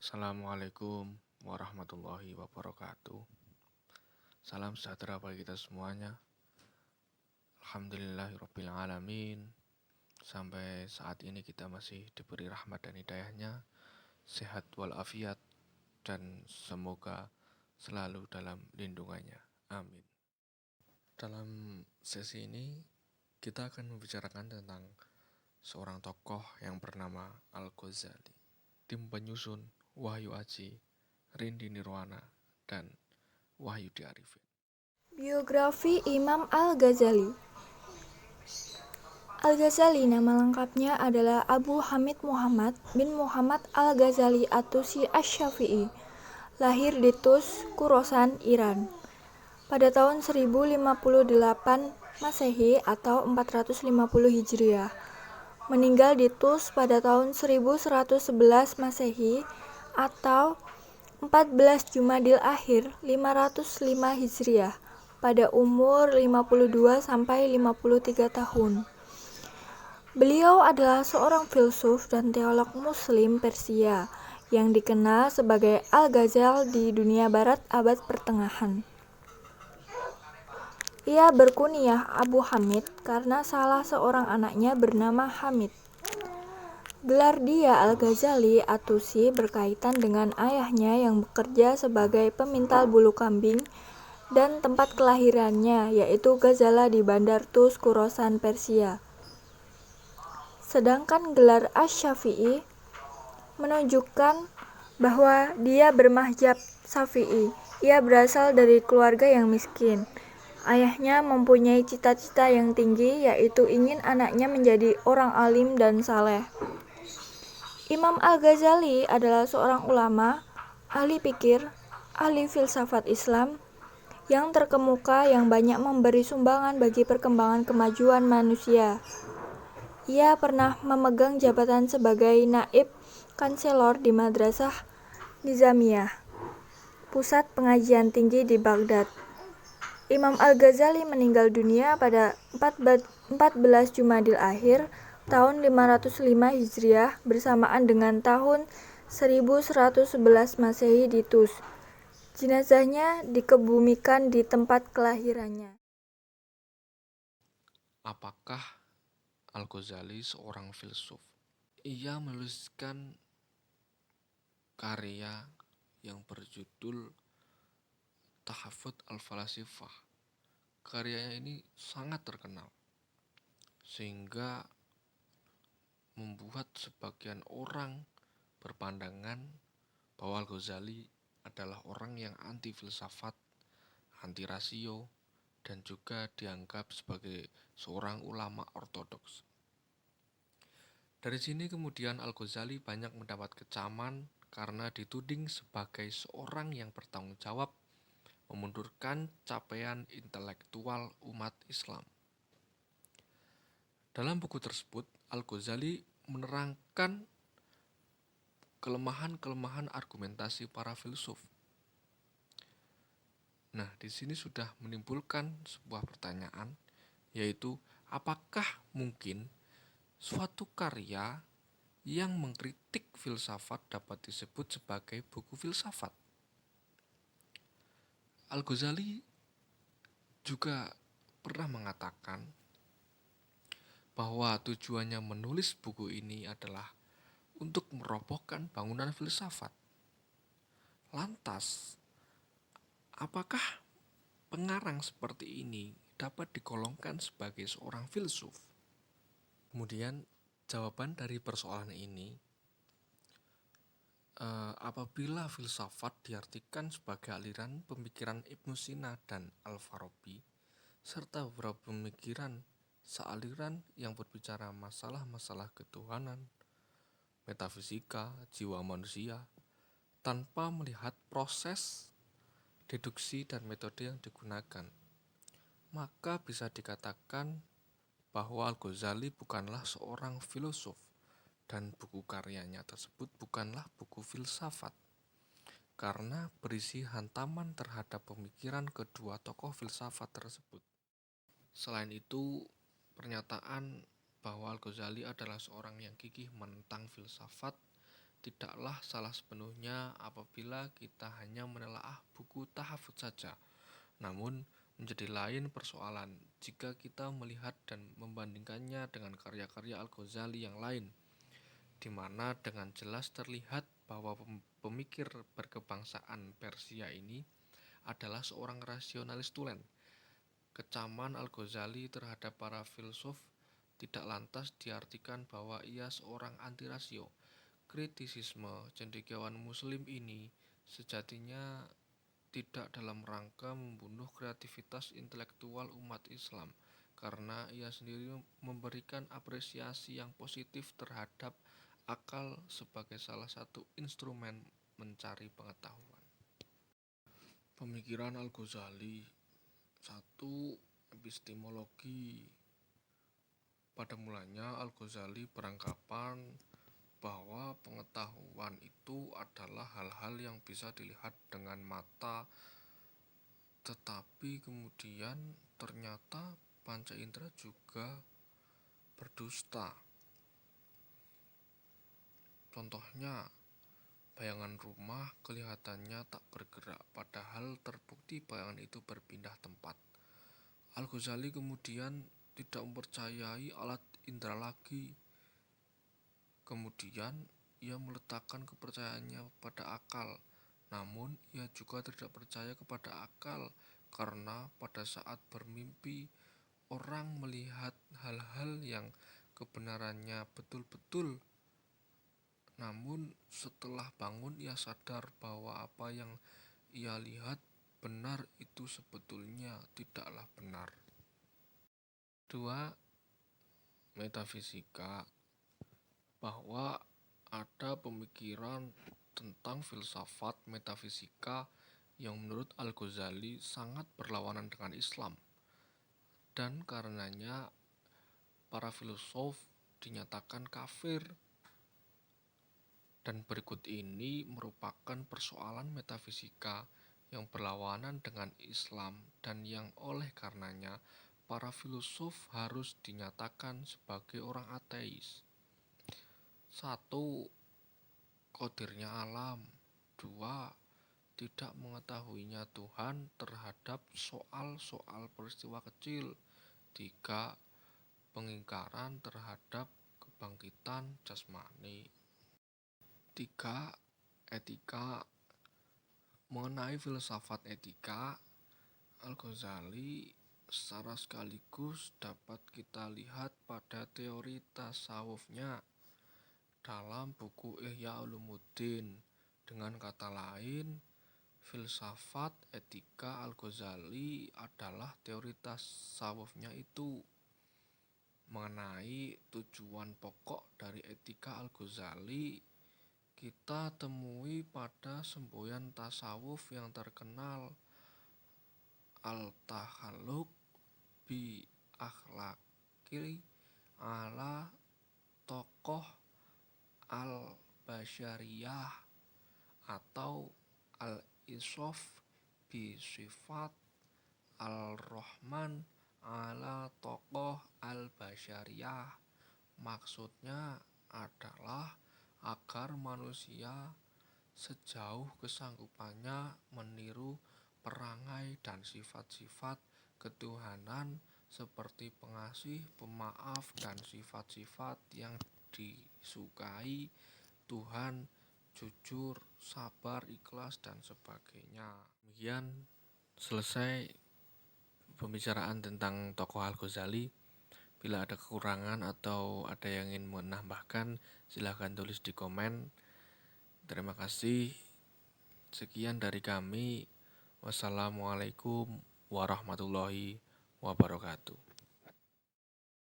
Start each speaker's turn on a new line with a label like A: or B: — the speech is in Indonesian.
A: Assalamualaikum warahmatullahi wabarakatuh. Salam sejahtera bagi kita semuanya. Alhamdulillahirrabbilalamin. Sampai saat ini kita masih diberi rahmat dan hidayahnya, sehat walafiat, dan semoga selalu dalam lindungannya. Amin. Dalam sesi ini kita akan membicarakan tentang seorang tokoh yang bernama Al-Ghazali. Tim penyusun Wahyu Aji, Rindi Nirwana, dan Wahyudi Arifin.
B: Biografi Imam Al-Ghazali. Al-Ghazali nama lengkapnya adalah Abu Hamid Muhammad bin Muhammad Al-Ghazali At-Tusi Asy-Syafi'i. Lahir di Tus, Khorasan, Iran pada tahun 1058 Masehi atau 450 Hijriah. Meninggal di Tus pada tahun 1111 Masehi atau 14 Jumadil Akhir 505 Hijriah pada umur 52 sampai 53 tahun. Beliau adalah seorang filsuf dan teolog muslim Persia yang dikenal sebagai Al-Ghazal di dunia barat abad pertengahan. Ia berkunyah Abu Hamid karena salah seorang anaknya bernama Hamid. Gelar dia Al-Ghazali At-Tusi berkaitan dengan ayahnya yang bekerja sebagai pemintal bulu kambing dan tempat kelahirannya yaitu Ghazala di Bandar Tus, Khorasan, Persia. Sedangkan gelar Asy-Syafi'i menunjukkan bahwa dia bermadzhab Syafi'i. Ia berasal dari keluarga yang miskin. Ayahnya mempunyai cita-cita yang tinggi yaitu ingin anaknya menjadi orang alim dan saleh. Imam Al-Ghazali adalah seorang ulama, ahli pikir, ahli filsafat Islam yang terkemuka yang banyak memberi sumbangan bagi perkembangan kemajuan manusia. Ia pernah memegang jabatan sebagai naib kanselor di Madrasah Nizamiyah, pusat pengajian tinggi di Baghdad. Imam Al-Ghazali meninggal dunia pada 14 Jumadil Akhir tahun 505 Hijriah bersamaan dengan tahun 1111 Masehi di Tus. Jenazahnya dikebumikan di tempat kelahirannya.
A: Apakah Al-Ghazali seorang filsuf? Ia menuliskan karya yang berjudul Tahafut Al-Falasifah. Karyanya ini sangat terkenal, sehingga membuat sebagian orang berpandangan bahwa Al-Ghazali adalah orang yang anti filsafat, anti rasio, dan juga dianggap sebagai seorang ulama ortodoks. Dari sini kemudian Al-Ghazali banyak mendapat kecaman karena dituding sebagai seorang yang bertanggung jawab memundurkan capaian intelektual umat Islam. Dalam buku tersebut, Al-Ghazali menerangkan kelemahan-kelemahan argumentasi para filsuf. Nah, di sini sudah menimbulkan sebuah pertanyaan, yaitu apakah mungkin suatu karya yang mengkritik filsafat dapat disebut sebagai buku filsafat? Al-Ghazali juga pernah mengatakan bahwa tujuannya menulis buku ini adalah untuk merobohkan bangunan filsafat. Lantas, apakah pengarang seperti ini dapat digolongkan sebagai seorang filsuf? Kemudian, jawaban dari persoalan ini, apabila filsafat diartikan sebagai aliran pemikiran Ibnu Sina dan Al-Farabi, serta beberapa pemikiran sealiran yang berbicara masalah-masalah ketuhanan, metafisika, jiwa manusia, tanpa melihat proses deduksi dan metode yang digunakan, maka bisa dikatakan bahwa Al-Ghazali bukanlah seorang filosof dan buku karyanya tersebut bukanlah buku filsafat karena berisi hantaman terhadap pemikiran kedua tokoh filsafat tersebut. Selain itu, pernyataan bahwa Al-Ghazali adalah seorang yang gigih menentang filsafat tidaklah salah sepenuhnya apabila kita hanya menelaah buku tahafudz saja. Namun, menjadi lain persoalan jika kita melihat dan membandingkannya dengan karya-karya Al-Ghazali yang lain, di mana dengan jelas terlihat bahwa pemikir berkebangsaan Persia ini adalah seorang rasionalis tulen. Kecaman Al-Ghazali terhadap para filsuf tidak lantas diartikan bahwa ia seorang anti-rasio. Kritisisme cendekiawan Muslim ini sejatinya tidak dalam rangka membunuh kreativitas intelektual umat Islam, karena ia sendiri memberikan apresiasi yang positif terhadap akal sebagai salah satu instrumen mencari pengetahuan. Pemikiran Al-Ghazali. 1. Epistemologi. Pada mulanya Al-Ghazali beranggapan bahwa pengetahuan itu adalah hal-hal yang bisa dilihat dengan mata, tetapi kemudian ternyata panca indera juga berdusta. Contohnya, bayangan rumah kelihatannya tak bergerak, padahal terbukti bayangan itu berpindah tempat. Al-Ghazali kemudian tidak mempercayai alat indera lagi. Kemudian ia meletakkan kepercayaannya pada akal. Namun ia juga tidak percaya kepada akal karena pada saat bermimpi orang melihat hal-hal yang kebenarannya betul-betul. Namun setelah bangun ia sadar bahwa apa yang ia lihat benar itu sebetulnya tidaklah benar. 2. Metafisika. Bahwa ada pemikiran tentang filsafat metafisika yang menurut Al-Ghazali sangat berlawanan dengan Islam, dan karenanya para filsuf dinyatakan kafir. Dan berikut ini merupakan persoalan metafisika yang berlawanan dengan Islam dan yang oleh karenanya para filsuf harus dinyatakan sebagai orang ateis. 1. Qadirnya alam. 2. Tidak mengetahuinya Tuhan terhadap soal-soal peristiwa kecil. 3. Pengingkaran terhadap kebangkitan jasmani. 3. Etika. Mengenai filsafat etika, Al-Ghazali secara sekaligus dapat kita lihat pada teori tasawufnya dalam buku Ihya Ulumuddin. Dengan kata lain, filsafat etika Al-Ghazali adalah teori tasawufnya itu. Mengenai tujuan pokok dari etika Al-Ghazali, kita temui pada semboyan tasawuf yang terkenal, Al-Takhalluq bi akhlaqi ala tokoh al-basyariyah atau al-insaf bi sifat al-Rahman ala tokoh al-basyariyah. Maksudnya adalah agar manusia sejauh kesanggupannya meniru perangai dan sifat-sifat ketuhanan seperti pengasih, pemaaf, dan sifat-sifat yang disukai Tuhan, jujur, sabar, ikhlas, dan sebagainya. Demikian selesai pembicaraan tentang tokoh Al-Ghazali. Bila ada kekurangan atau ada yang ingin menambahkan, silahkan tulis di komen. Terima kasih. Sekian dari kami. Wassalamualaikum warahmatullahi wabarakatuh.